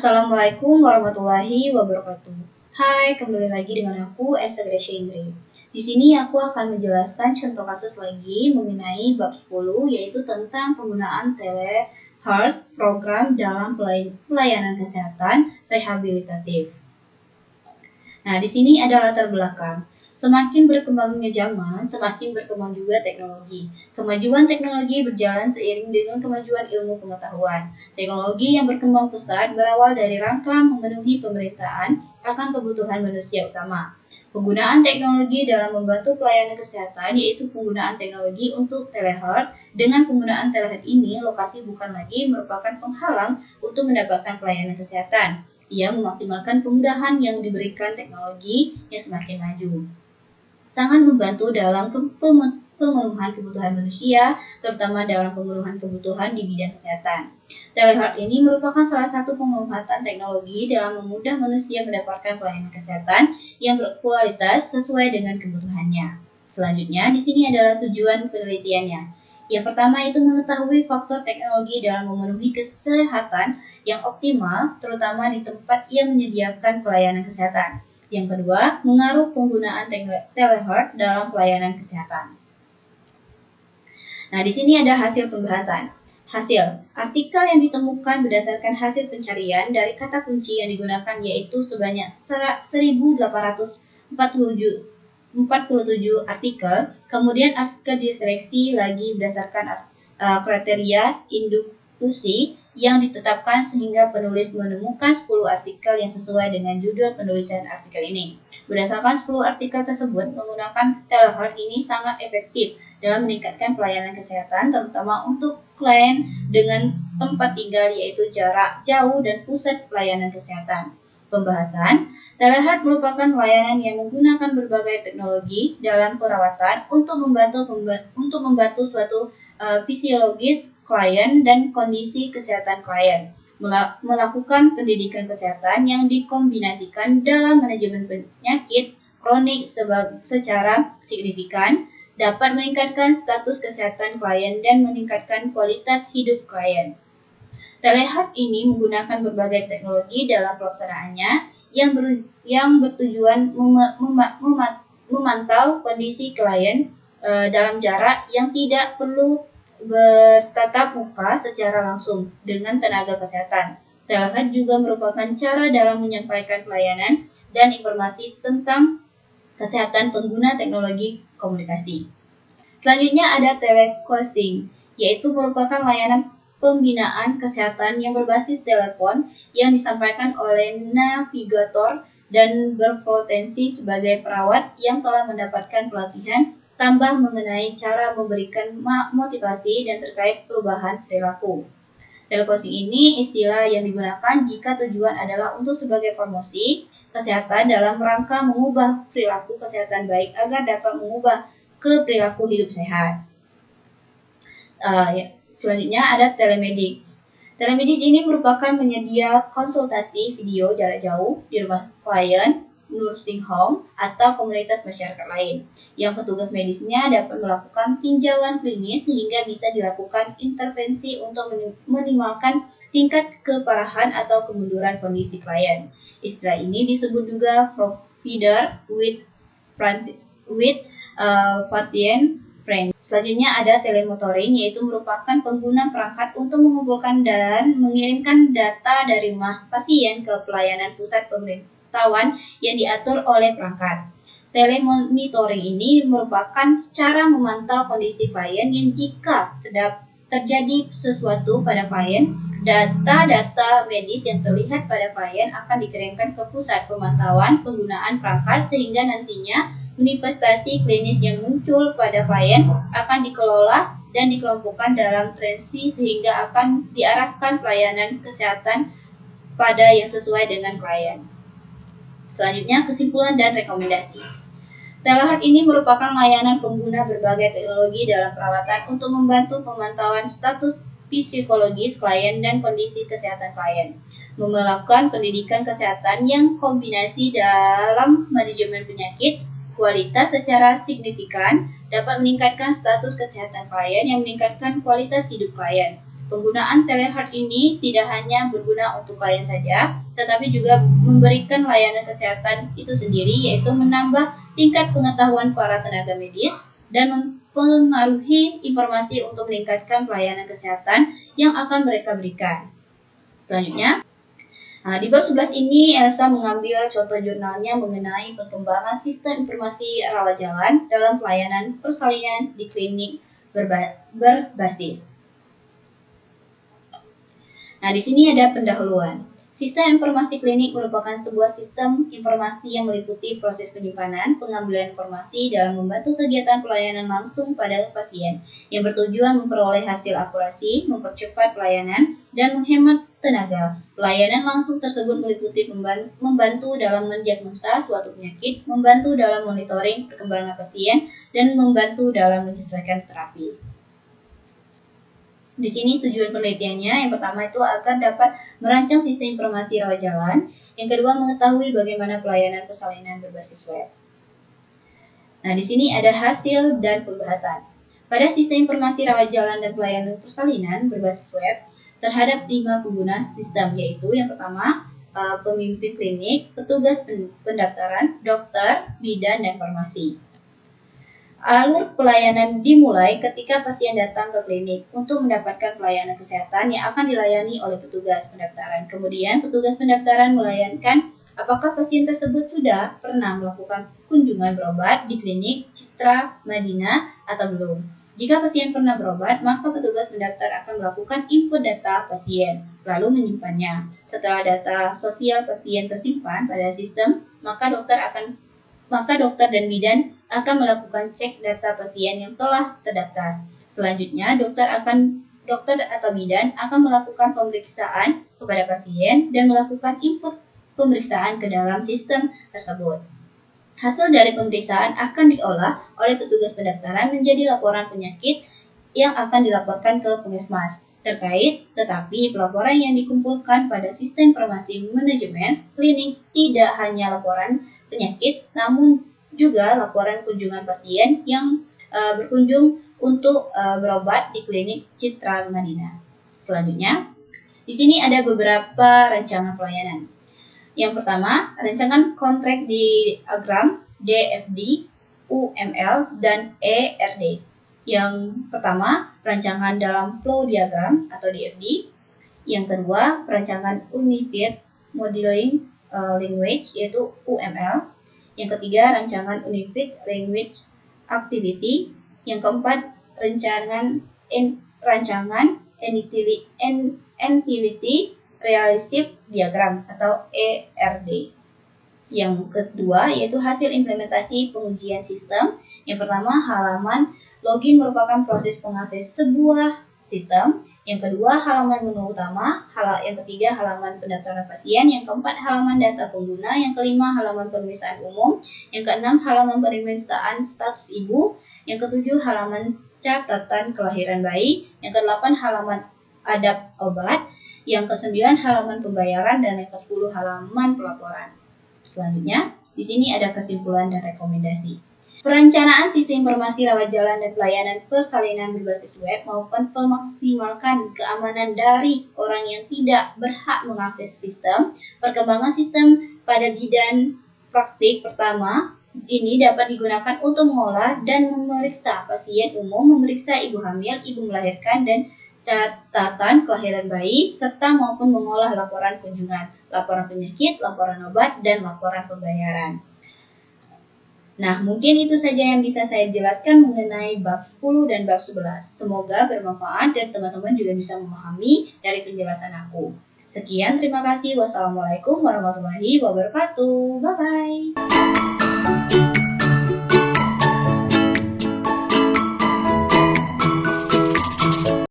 Assalamualaikum warahmatullahi wabarakatuh. Hai, kembali lagi dengan aku, Esa Gracia Indri. Di sini aku akan menjelaskan contoh kasus lagi mengenai bab 10, yaitu tentang penggunaan telehealth program dalam pelayanan kesehatan rehabilitatif. Nah, di sini ada latar belakang. Semakin berkembangnya zaman, semakin berkembang juga teknologi. Kemajuan teknologi berjalan seiring dengan kemajuan ilmu pengetahuan. Teknologi yang berkembang pesat berawal dari rangka memenuhi pemerintahan akan kebutuhan manusia utama. Penggunaan teknologi dalam membantu pelayanan kesehatan yaitu penggunaan teknologi untuk telehealth. Dengan penggunaan telehealth ini, lokasi bukan lagi merupakan penghalang untuk mendapatkan pelayanan kesehatan. Ia memaksimalkan kemudahan yang diberikan teknologi yang semakin maju. Sangat membantu dalam pemenuhan kebutuhan manusia, terutama dalam pemenuhan kebutuhan di bidang kesehatan. Telehealth ini merupakan salah satu pemanfaatan teknologi dalam memudah manusia mendapatkan pelayanan kesehatan yang berkualitas sesuai dengan kebutuhannya. Selanjutnya, di sini adalah tujuan penelitiannya. Yang pertama itu mengetahui faktor teknologi dalam memenuhi kesehatan yang optimal, terutama di tempat yang menyediakan pelayanan kesehatan. Yang kedua, mengaruh penggunaan telehealth dalam pelayanan kesehatan. Nah, di sini ada hasil pembahasan. Hasil, artikel yang ditemukan berdasarkan hasil pencarian dari kata kunci yang digunakan yaitu sebanyak 1.847 artikel, kemudian artikel diseleksi lagi berdasarkan kriteria induksi yang ditetapkan sehingga penulis menemukan 10 artikel yang sesuai dengan judul penulisan artikel ini. Berdasarkan 10 artikel tersebut, menggunakan telehealth ini sangat efektif dalam meningkatkan pelayanan kesehatan, terutama untuk klien dengan tempat tinggal yaitu jarak jauh dan pusat pelayanan kesehatan. Pembahasan, telehealth merupakan layanan yang menggunakan berbagai teknologi dalam perawatan untuk membantu suatu fisiologis klien dan kondisi kesehatan klien, melakukan pendidikan kesehatan yang dikombinasikan dalam manajemen penyakit kronik secara signifikan, dapat meningkatkan status kesehatan klien dan meningkatkan kualitas hidup klien. Telehealth ini menggunakan berbagai teknologi dalam pelaksanaannya yang bertujuan memantau kondisi klien dalam jarak yang tidak perlu bertatap muka secara langsung dengan tenaga kesehatan. Telehealth juga merupakan cara dalam menyampaikan pelayanan dan informasi tentang kesehatan pengguna teknologi komunikasi. Selanjutnya ada telecoaching, yaitu merupakan layanan pembinaan kesehatan yang berbasis telepon yang disampaikan oleh navigator dan berpotensi sebagai perawat yang telah mendapatkan pelatihan tambah mengenai cara memberikan motivasi dan terkait perubahan perilaku. Telecoaching ini istilah yang digunakan jika tujuan adalah untuk sebagai promosi kesehatan dalam rangka mengubah perilaku kesehatan baik agar dapat mengubah ke perilaku hidup sehat. Selanjutnya ada telemedicine. Telemedicine ini merupakan penyedia konsultasi video jarak jauh di rumah klien, nursing home, atau komunitas masyarakat lain, yang petugas medisnya dapat melakukan tinjauan klinis sehingga bisa dilakukan intervensi untuk minimalkan tingkat keparahan atau kemunduran kondisi klien. Istilah ini disebut juga provider with patient friend. Selanjutnya ada telemonitoring, yaitu merupakan pengguna perangkat untuk mengumpulkan dan mengirimkan data dari rumah pasien ke pelayanan pusat pemantauan yang diatur oleh perangkat. Telemonitoring ini merupakan cara memantau kondisi klien yang jika terjadi sesuatu pada klien, data-data medis yang terlihat pada klien akan dikirimkan ke pusat pemantauan penggunaan perangkat sehingga nantinya manifestasi klinis yang muncul pada klien akan dikelola dan dikelompokkan dalam trensi sehingga akan diarahkan pelayanan kesehatan pada yang sesuai dengan klien. Selanjutnya, kesimpulan dan rekomendasi. Telehealth ini merupakan layanan pengguna berbagai teknologi dalam perawatan untuk membantu pemantauan status psikologis klien dan kondisi kesehatan klien, melakukan pendidikan kesehatan yang kombinasi dalam manajemen penyakit, kualitas secara signifikan, dapat meningkatkan status kesehatan klien yang meningkatkan kualitas hidup klien, Penggunaan telehealth ini tidak hanya berguna untuk klien saja, tetapi juga memberikan layanan kesehatan itu sendiri, yaitu menambah tingkat pengetahuan para tenaga medis dan mempengaruhi informasi untuk meningkatkan pelayanan kesehatan yang akan mereka berikan. Selanjutnya, di bab 11 ini Elsa mengambil contoh jurnalnya mengenai perkembangan sistem informasi rawat jalan dalam pelayanan persalinan di klinik berbasis. Nah, di sini ada pendahuluan. Sistem informasi klinik merupakan sebuah sistem informasi yang meliputi proses penyimpanan, pengambilan informasi dalam membantu kegiatan pelayanan langsung pada pasien, yang bertujuan memperoleh hasil akurasi, mempercepat pelayanan, dan menghemat tenaga. Pelayanan langsung tersebut meliputi membantu dalam mendiagnosa suatu penyakit, membantu dalam monitoring perkembangan pasien, dan membantu dalam menyesuaikan terapi. Di sini tujuan penelitiannya, yang pertama itu agar dapat merancang sistem informasi rawat jalan, yang kedua mengetahui bagaimana pelayanan persalinan berbasis web. Nah, di sini ada hasil dan pembahasan. Pada sistem informasi rawat jalan dan pelayanan persalinan berbasis web, terhadap 5 pengguna sistem, yaitu yang pertama, pemimpin klinik, petugas pendaftaran, dokter, bidan, dan farmasi. Alur pelayanan dimulai ketika pasien datang ke klinik untuk mendapatkan pelayanan kesehatan yang akan dilayani oleh petugas pendaftaran. Kemudian, petugas pendaftaran melayangkan apakah pasien tersebut sudah pernah melakukan kunjungan berobat di klinik Citra Madinah atau belum. Jika pasien pernah berobat, maka petugas pendaftar akan melakukan input data pasien, lalu menyimpannya. Setelah data sosial pasien tersimpan pada sistem, maka dokter dan bidan akan melakukan cek data pasien yang telah terdaftar. Selanjutnya, dokter atau bidan akan melakukan pemeriksaan kepada pasien dan melakukan input pemeriksaan ke dalam sistem tersebut. Hasil dari pemeriksaan akan diolah oleh petugas pendaftaran menjadi laporan penyakit yang akan dilaporkan ke Puskesmas terkait, tetapi pelaporan yang dikumpulkan pada sistem informasi manajemen klinik tidak hanya laporan penyakit, namun juga laporan kunjungan pasien yang berkunjung untuk berobat di klinik Citra Madinah. Selanjutnya, di sini ada beberapa rancangan pelayanan. Yang pertama, rancangan kontrak diagram DFD, UML, dan ERD. Yang pertama, rancangan dalam flow diagram atau DFD. Yang kedua, rancangan Unified Modeling Language yaitu UML. Yang ketiga, rancangan Unified Language Activity. Yang keempat, rancangan Entity Relationship Diagram atau ERD. Yang kedua, yaitu hasil implementasi pengujian sistem. Yang pertama, halaman login merupakan proses pengakses sebuah sistem. Yang kedua, halaman menu utama. Yang ketiga, halaman pendaftaran pasien. Yang keempat, halaman data pengguna. Yang kelima, halaman pemeriksaan umum. Yang keenam, halaman pemeriksaan status ibu. Yang ketujuh, halaman catatan kelahiran bayi. Yang kedelapan, halaman adab obat. Yang kesembilan, halaman pembayaran. Dan yang ke-10, halaman pelaporan. Selanjutnya, di sini ada kesimpulan dan rekomendasi. Perencanaan sistem informasi rawat jalan dan pelayanan persalinan berbasis web maupun memaksimalkan keamanan dari orang yang tidak berhak mengakses sistem. Perkembangan sistem pada bidang praktik pertama ini dapat digunakan untuk mengolah dan memeriksa pasien umum, memeriksa ibu hamil, ibu melahirkan, dan catatan kelahiran bayi, serta maupun mengolah laporan kunjungan, laporan penyakit, laporan obat, dan laporan pembayaran. Nah, mungkin itu saja yang bisa saya jelaskan mengenai bab 10 dan bab 11. Semoga bermanfaat dan teman-teman juga bisa memahami dari penjelasan aku. Sekian, terima kasih. Wassalamualaikum warahmatullahi wabarakatuh. Bye-bye.